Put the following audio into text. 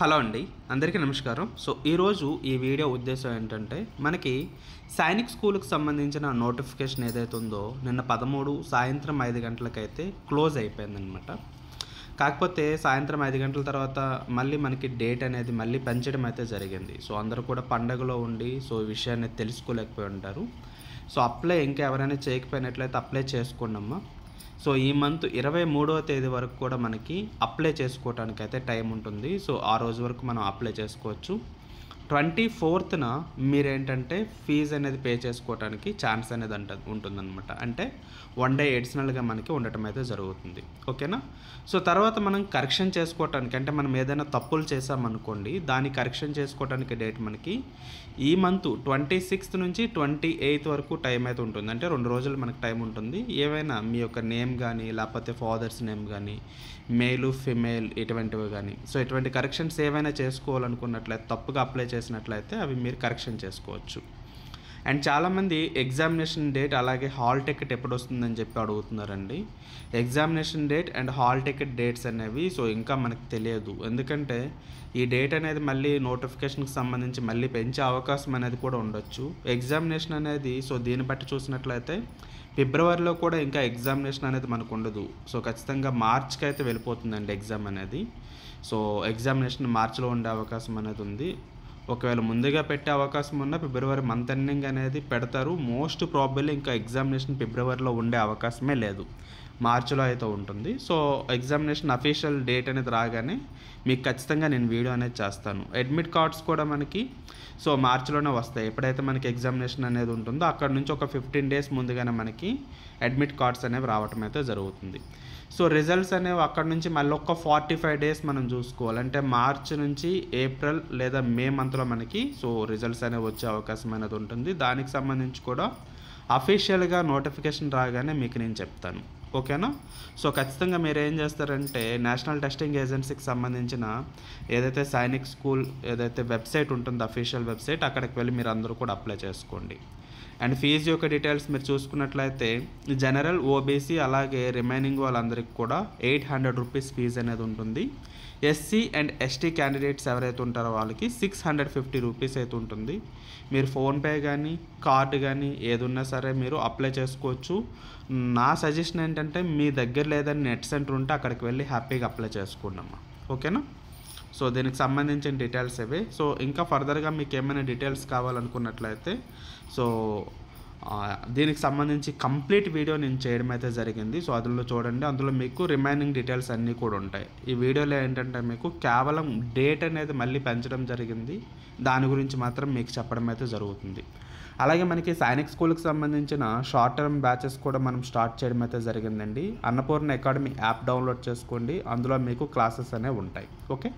Hello అండి, అందరికీ నమస్కారం. సో ఈరోజు ఈ వీడియో ఉద్దేశం ఏంటంటే, మనకి సైనిక్ స్కూల్కి సంబంధించిన నోటిఫికేషన్ ఏదైతే ఉందో నిన్న 13 సాయంత్రం 5 గంటలకైతే క్లోజ్ అయిపోయిందనమాట. కాకపోతే సాయంత్రం 5 గంటల తర్వాత మళ్ళీ మనకి డేట్ అనేది మళ్ళీ పెంచడం అయితే జరిగింది. సో అందరూ కూడా పండగలో ఉండి ఈ విషయాన్ని తెలుసుకోలేకపోయి ఉంటారు. సో అప్లై ఇంకా ఎవరైనా చేయకపోయినట్లయితే అప్లై చేసుకోండమ్మా. సో ఈ మంత్ 23వ తేదీ వరకు కూడా మనకి అప్లై చేసుకోవడానికి అయితే టైం ఉంటుంది. సో ఆ రోజు వరకు మనం అప్లై చేసుకోవచ్చు. 24న మీరేంటంటే ఫీజు అనేది పే చేసుకోవడానికి ఛాన్స్ అనేది ఉంటుందన్నమాట. అంటే 1 డే ఎడిషనల్గా మనకి ఉండటం అయితే జరుగుతుంది. ఓకేనా. సో తర్వాత మనం కరెక్షన్ చేసుకోవటానికి, అంటే మనం ఏదైనా తప్పులు చేసామనుకోండి, దాన్ని కరెక్షన్ చేసుకోవడానికి డేట్ మనకి ఈ మంత్ 26th నుంచి 28th వరకు టైం అయితే ఉంటుంది. అంటే 2 రోజులు మనకు టైం ఉంటుంది. ఏవైనా మీ యొక్క నేమ్ కానీ, లేకపోతే ఫాదర్స్ నేమ్ కానీ, మేలు ఫిమేల్ ఇటువంటివి కానీ, సో ఇటువంటి కరెక్షన్స్ ఏవైనా చేసుకోవాలనుకున్నట్లయితే, తప్పుగా అప్లై చేసినట్లయితే అవి మీరు కరెక్షన్ చేసుకోవచ్చు. అండ్ చాలామంది ఎగ్జామినేషన్ డేట్ అలాగే హాల్ టికెట్ ఎప్పుడు వస్తుందని చెప్పి అడుగుతున్నారండి. Examination date and hall ticket dates అనేవి ఇంకా మనకు తెలియదు. ఎందుకంటే ఈ డేట్ అనేది మళ్ళీ నోటిఫికేషన్కి సంబంధించి మళ్ళీ పెంచే అవకాశం అనేది కూడా ఉండొచ్చు. ఎగ్జామినేషన్ అనేది దీన్ని బట్టి చూసినట్లయితే ఫిబ్రవరిలో కూడా ఇంకా ఎగ్జామినేషన్ అనేది మనకు ఉండదు. సో ఖచ్చితంగా మార్చ్కి అయితే వెళ్ళిపోతుందండి ఎగ్జామ్ అనేది. సో ఎగ్జామినేషన్ మార్చిలో ఉండే అవకాశం అనేది ఉంది. ఒకవేళ ముందుగా పెట్టే అవకాశం ఉన్న ఫిబ్రవరి మంత్ ఎండింగ్ అనేది పెడతారు. మోస్ట్ ప్రాబబ్లీ ఇంకా ఎగ్జామినేషన్ ఫిబ్రవరిలో ఉండే అవకాశమే లేదు, మార్చిలో అయితే ఉంటుంది. సో ఎగ్జామినేషన్ అఫీషియల్ డేట్ అనేది రాగానే మీకు ఖచ్చితంగా నేను వీడియో అనేది చేస్తాను. అడ్మిట్ కార్డ్స్ కూడా మనకి మార్చిలోనే వస్తాయి. ఎప్పుడైతే మనకి ఎగ్జామినేషన్ అనేది ఉంటుందో అక్కడ నుంచి ఒక 15 days ముందుగానే మనకి అడ్మిట్ కార్డ్స్ అనేవి రావటం అయితే జరుగుతుంది. సో రిజల్ట్స్ అనేవి అక్కడ నుంచి మళ్ళీ ఒక 45 days మనం చూసుకోవాలి. అంటే మార్చి నుంచి ఏప్రిల్ లేదా మే మంత్లో మనకి రిజల్ట్స్ అనేవి వచ్చే అవకాశం అనేది ఉంటుంది. దానికి సంబంధించి కూడా అఫీషియల్గా నోటిఫికేషన్ రాగానే మీకు నేను చెప్తాను. ఓకేనా. సో ఖచ్చితంగా మీరు ఏం చేస్తారంటే, నేషనల్ టెస్టింగ్ ఏజెన్సీకి సంబంధించిన ఏదైతే సైనిక్ స్కూల్ ఏదైతే వెబ్సైట్ ఉంటుందో అఫీషియల్ వెబ్సైట్, అక్కడికి వెళ్ళి మీరు అందరూ కూడా అప్లై చేసుకోండి. అండ్ ఫీజు యొక్క డీటెయిల్స్ మీరు చూసుకున్నట్లయితే జనరల్, ఓబీసీ అలాగే రిమైనింగ్ వాళ్ళందరికీ కూడా 800 రూపీస్ ఫీజు అనేది ఉంటుంది. ఎస్సీ అండ్ ఎస్టీ క్యాండిడేట్స్ ఎవరైతే ఉంటారో వాళ్ళకి 650 రూపీస్ అయితే ఉంటుంది. మీరు ఫోన్పే కానీ కార్డు కానీ ఏది ఉన్నా సరే మీరు అప్లై చేసుకోవచ్చు. నా సజెషన్ ఏంటంటే, మీ దగ్గర లేదని నెట్ సెంటర్ ఉంటే అక్కడికి వెళ్ళి హ్యాపీగా అప్లై చేసుకున్నామా. ఓకేనా. సో దీనికి సంబంధించిన డీటెయిల్స్ ఇవే. సో ఇంకా ఫర్దర్గా మీకు ఏమైనా డీటెయిల్స్ కావాలనుకున్నట్లయితే దీనికి సంబంధించి కంప్లీట్ వీడియో నేను చేయడం అయితే జరిగింది. సో అందులో చూడండి, అందులో మీకు రిమైనింగ్ డీటెయిల్స్ అన్నీ కూడా ఉంటాయి. ఈ వీడియోలో ఏంటంటే మీకు కేవలం డేట్ అనేది మళ్ళీ పెంచడం జరిగింది, దాని గురించి మాత్రం మీకు చెప్పడం అయితే జరుగుతుంది. అలాగే మనకి సైనిక్ స్కూల్కి సంబంధించిన షార్ట్ టర్మ్ బ్యాచెస్ కూడా మనం స్టార్ట్ చేయడం అయితే జరిగిందండి. అన్నపూర్ణ అకాడమీ యాప్ డౌన్లోడ్ చేసుకోండి, అందులో మీకు క్లాసెస్ అనేవి ఉంటాయి. ఓకే.